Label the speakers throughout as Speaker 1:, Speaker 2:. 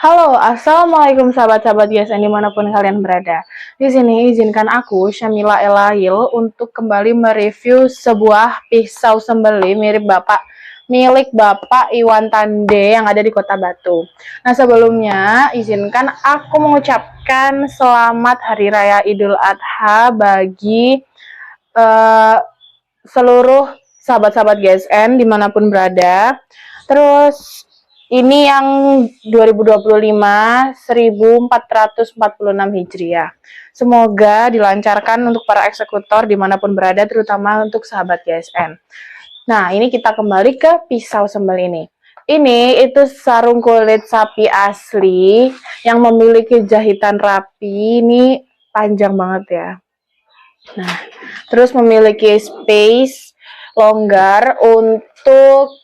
Speaker 1: Halo, assalamualaikum sahabat-sahabat YSN dimanapun kalian berada. Di sini izinkan aku, Syamila Elail, untuk kembali mereview sebuah pisau sembelih milik Bapak Iwan Tande yang ada di Kota Batu. Nah, sebelumnya izinkan aku mengucapkan selamat Hari Raya Idul Adha bagi uh, seluruh sahabat-sahabat GSN dimanapun berada. Terus ini yang 2025 1446 Hijriah. Semoga dilancarkan untuk para eksekutor dimanapun berada, terutama untuk sahabat GSN. Nah, ini kita kembali ke pisau sembelih ini. Ini itu sarung kulit sapi asli yang memiliki jahitan rapi. Ini panjang banget ya. Nah, terus memiliki space longgar untuk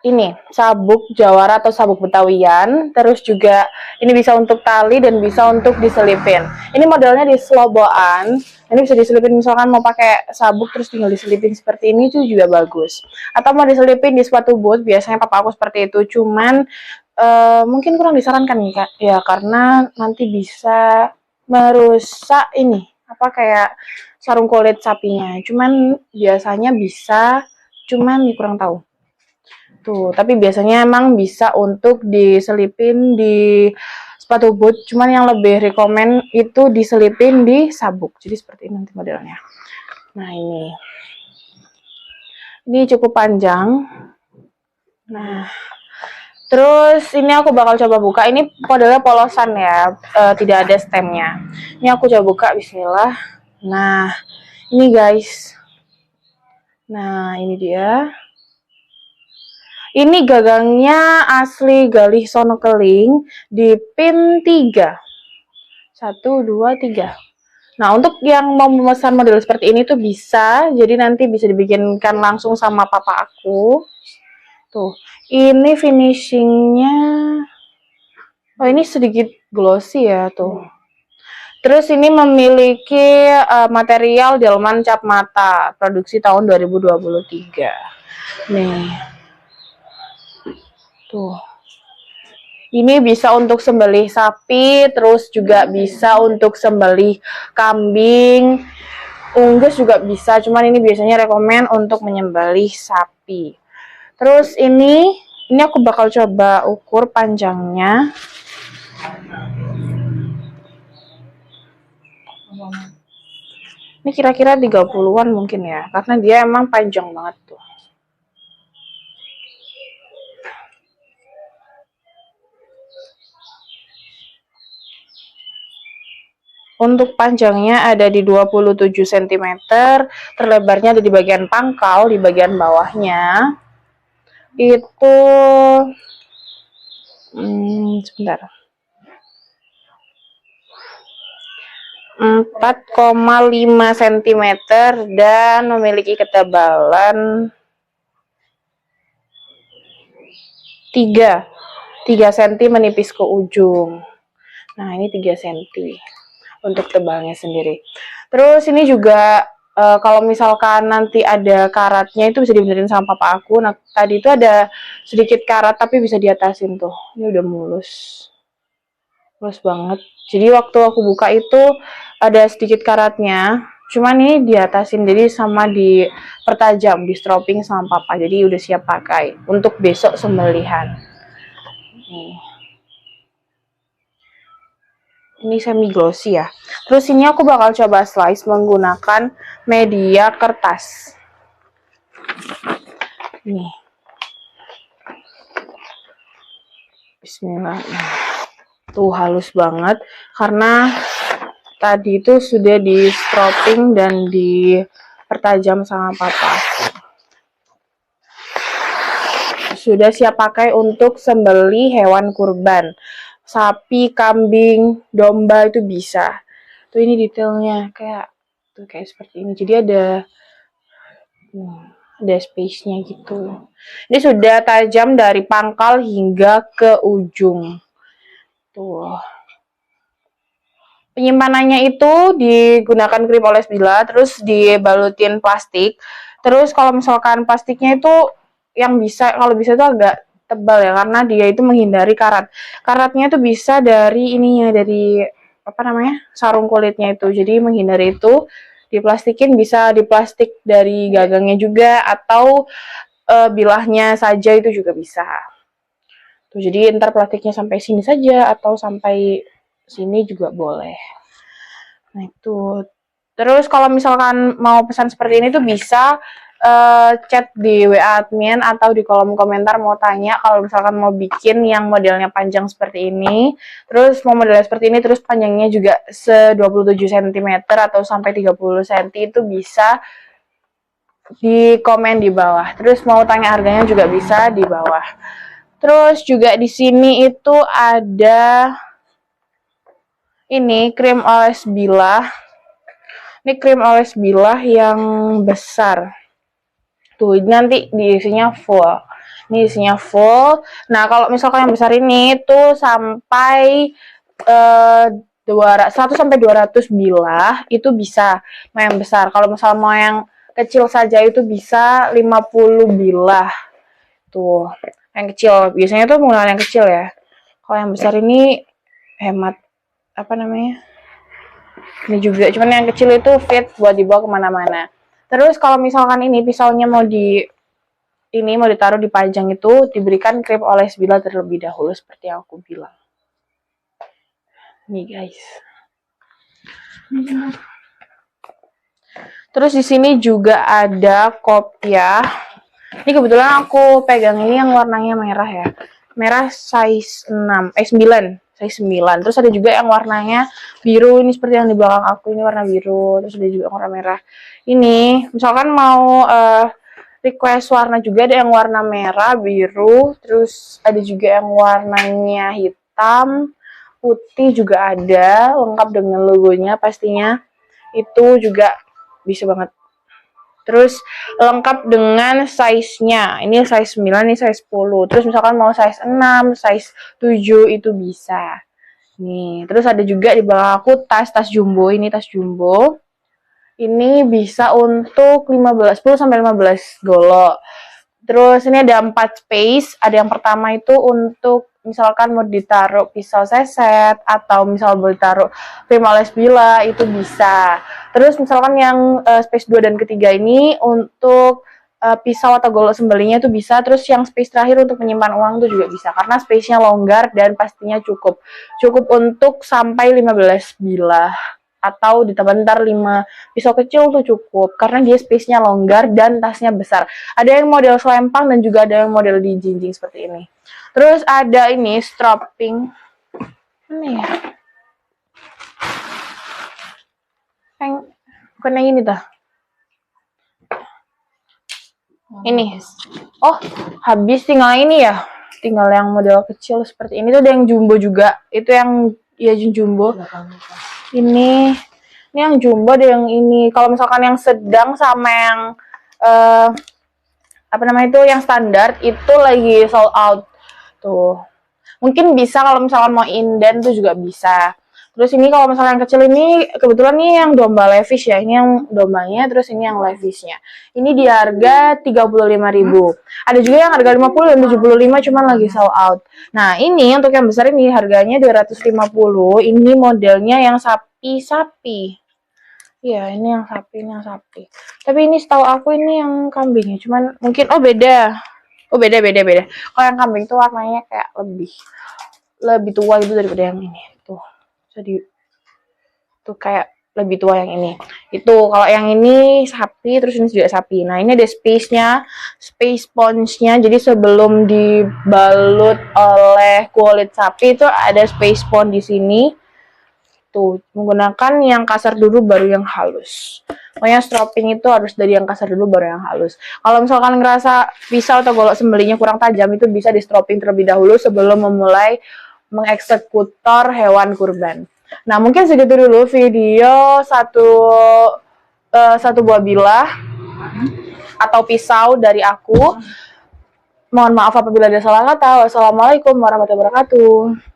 Speaker 1: ini sabuk jawara atau sabuk betawian. Terus juga ini bisa untuk tali dan bisa untuk diselipin. Ini modelnya di seloboan. Ini bisa diselipin, misalkan mau pakai sabuk terus tinggal diselipin seperti ini, itu juga bagus. Atau mau diselipin di sepatu boot, biasanya papa aku seperti itu. Cuman mungkin kurang disarankan nih Kak. Ya karena nanti bisa merusak ini apa kayak sarung kulit sapinya. Cuman biasanya bisa, cuman kurang tahu. Tuh, tapi biasanya emang bisa untuk diselipin di sepatu boot, cuman yang lebih rekomen itu diselipin di sabuk. Jadi seperti ini nanti modelnya. Nah, ini cukup panjang. Nah, terus ini aku bakal coba buka. Ini modelnya polosan ya, tidak ada stemnya. Ini aku coba buka, bismillah. Nah, ini guys. Nah, ini dia. Ini gagangnya asli Galih Sono Keling di pin 3. 1, 2, 3. Nah, untuk yang mau memesan model seperti ini tuh bisa. Jadi nanti bisa dibikinkan langsung sama papa aku. Tuh, ini finishingnya. Oh, ini sedikit glossy ya tuh. Terus ini memiliki material delman cap mata. Produksi tahun 2023. Nih. Tuh. Ini bisa untuk sembelih sapi, terus juga bisa untuk sembelih kambing, unggas juga bisa, cuman ini biasanya rekomen untuk menyembelih sapi. Terus ini aku bakal coba ukur panjangnya. Ini kira-kira 30-an mungkin ya, karena dia emang panjang banget tuh. Untuk panjangnya ada di 27 cm, terlebarnya ada di bagian pangkal, di bagian bawahnya. Itu sebentar. 4,5 cm dan memiliki ketebalan 3 cm menipis ke ujung. Nah, ini 3 cm untuk tebalnya sendiri. Terus ini juga kalau misalkan nanti ada karatnya itu bisa dibenerin sama papa aku. Nah, tadi itu ada sedikit karat tapi bisa diatasin tuh. Ini udah mulus. Mulus banget. Jadi waktu aku buka itu ada sedikit karatnya. Cuman ini diatasin, jadi sama dipertajam, di stropping sama papa. Jadi udah siap pakai untuk besok sembelihan. Nih. Ini semi glossy ya. Terus ini aku bakal coba slice menggunakan media kertas. Nih. Bismillah. Tuh halus banget karena tadi itu sudah di stropping dan dipertajam sama papa. Sudah siap pakai untuk sembelih hewan kurban. Sapi, kambing, domba itu bisa. Tuh ini detailnya kayak seperti ini. Jadi ada space-nya gitu. Ini sudah tajam dari pangkal hingga ke ujung. Tuh. Penyimpanannya itu digunakan krim oles bila, terus dibalutin plastik. Terus kalau misalkan plastiknya itu yang bisa, kalau bisa itu agak tebal ya, karena dia itu menghindari karat. Karatnya itu bisa dari ininya, dari apa namanya, sarung kulitnya itu. Jadi menghindari itu, diplastikin, bisa diplastik dari gagangnya juga, atau bilahnya saja itu juga bisa. Tuh, jadi ntar plastiknya sampai sini saja atau sampai sini juga boleh. Nah itu. Terus kalau misalkan mau pesan seperti ini tuh bisa chat di WA admin atau di kolom komentar mau tanya kalau misalkan mau bikin yang modelnya panjang seperti ini, terus mau modelnya seperti ini, terus panjangnya juga 27 cm atau sampai 30 cm itu bisa di komen di bawah. Terus mau tanya harganya juga bisa di bawah. Terus juga di sini itu ada ini krim oles bilah. Ini krim oles bilah yang besar. Tuh, nanti diisinya full. Ini isinya full. Nah, kalau misalkan yang besar ini tuh sampai 100 sampai 200 bilah itu bisa. Mau yang besar. Kalau misalnya mau yang kecil saja itu bisa 50 bilah. Tuh, yang kecil. Biasanya tuh menggunakan yang kecil ya. Kalau yang besar ini hemat apa namanya? Ini juga, cuman yang kecil itu fit buat dibawa kemana-mana. Terus kalau misalkan ini pisaunya mau ditaruh dipajang itu diberikan krim oles bilah terlebih dahulu seperti yang aku bilang. Nih guys. Terus di sini juga ada kopiah. Ini kebetulan aku pegang ini yang warnanya merah ya. Merah size 9. Size 9. Terus ada juga yang warnanya biru, ini seperti yang di belakang aku, ini warna biru. Terus ada juga warna merah. Ini misalkan mau request warna juga, ada yang warna merah, biru, terus ada juga yang warnanya hitam, putih juga ada, lengkap dengan logonya pastinya. Itu juga bisa banget. Terus lengkap dengan size-nya. Ini size 9, ini size 10. Terus misalkan mau size 6, size 7 itu bisa. Nih, terus ada juga di belakang aku tas jumbo. Ini tas jumbo. Ini bisa untuk 10 sampai 15 golo. Terus ini ada 4 space. Ada yang pertama itu untuk misalkan mau ditaruh pisau seset atau misal mau ditaruh krim oles bilah itu bisa. Terus misalkan yang space 2 dan ketiga ini untuk pisau atau golok sembelihnya itu bisa. Terus yang space terakhir untuk menyimpan uang itu juga bisa karena space-nya longgar dan pastinya cukup untuk sampai 15 bilah atau ditambah ntar 5 pisau kecil tuh cukup karena dia space-nya longgar dan tasnya besar. Ada yang model selempang dan juga ada yang model dijinjing seperti ini. Terus ada ini strapping. Ini ya. Bukan yang ini dah. Ini. Oh, habis tinggal ini ya. Tinggal yang model kecil seperti ini tuh ada yang jumbo juga. Itu yang ya jumbo. Ini yang jumbo, ada yang ini. Kalau misalkan yang sedang sama yang apa namanya itu yang standar itu lagi sold out tuh. Mungkin bisa kalau misalkan mau inden tuh juga bisa. Terus ini kalau misalkan yang kecil ini kebetulan nih yang domba levis ya. Ini yang dombanya, terus ini yang levisnya. Ini di harga 35.000. Ada juga yang harga 50 dan 75 cuman lagi sold out. Nah, ini untuk yang besar ini harganya 250. Ini modelnya yang sapi-sapi. Iya, ini yang sapi, Tapi ini setahu aku ini yang kambingnya, cuman mungkin beda. Oh, beda. Kalau yang kambing tuh warnanya kayak lebih tua gitu daripada yang ini. Tuh. Jadi tuh kayak lebih tua yang ini. Itu kalau yang ini sapi, terus ini juga sapi. Nah, ini ada space-nya, space sponge-nya. Jadi sebelum dibalut oleh kulit sapi itu ada space sponge di sini. Tuh, menggunakan yang kasar dulu baru yang halus. Pokoknya strapping itu harus dari yang kasar dulu baru yang halus. Kalau misalkan ngerasa pisau atau golok sembelihnya kurang tajam itu bisa di strapping terlebih dahulu sebelum memulai mengeksekutor hewan kurban. Nah, mungkin segitu dulu video satu buah bilah atau pisau dari aku. Mohon maaf apabila ada salah kata. Wassalamualaikum warahmatullahi wabarakatuh.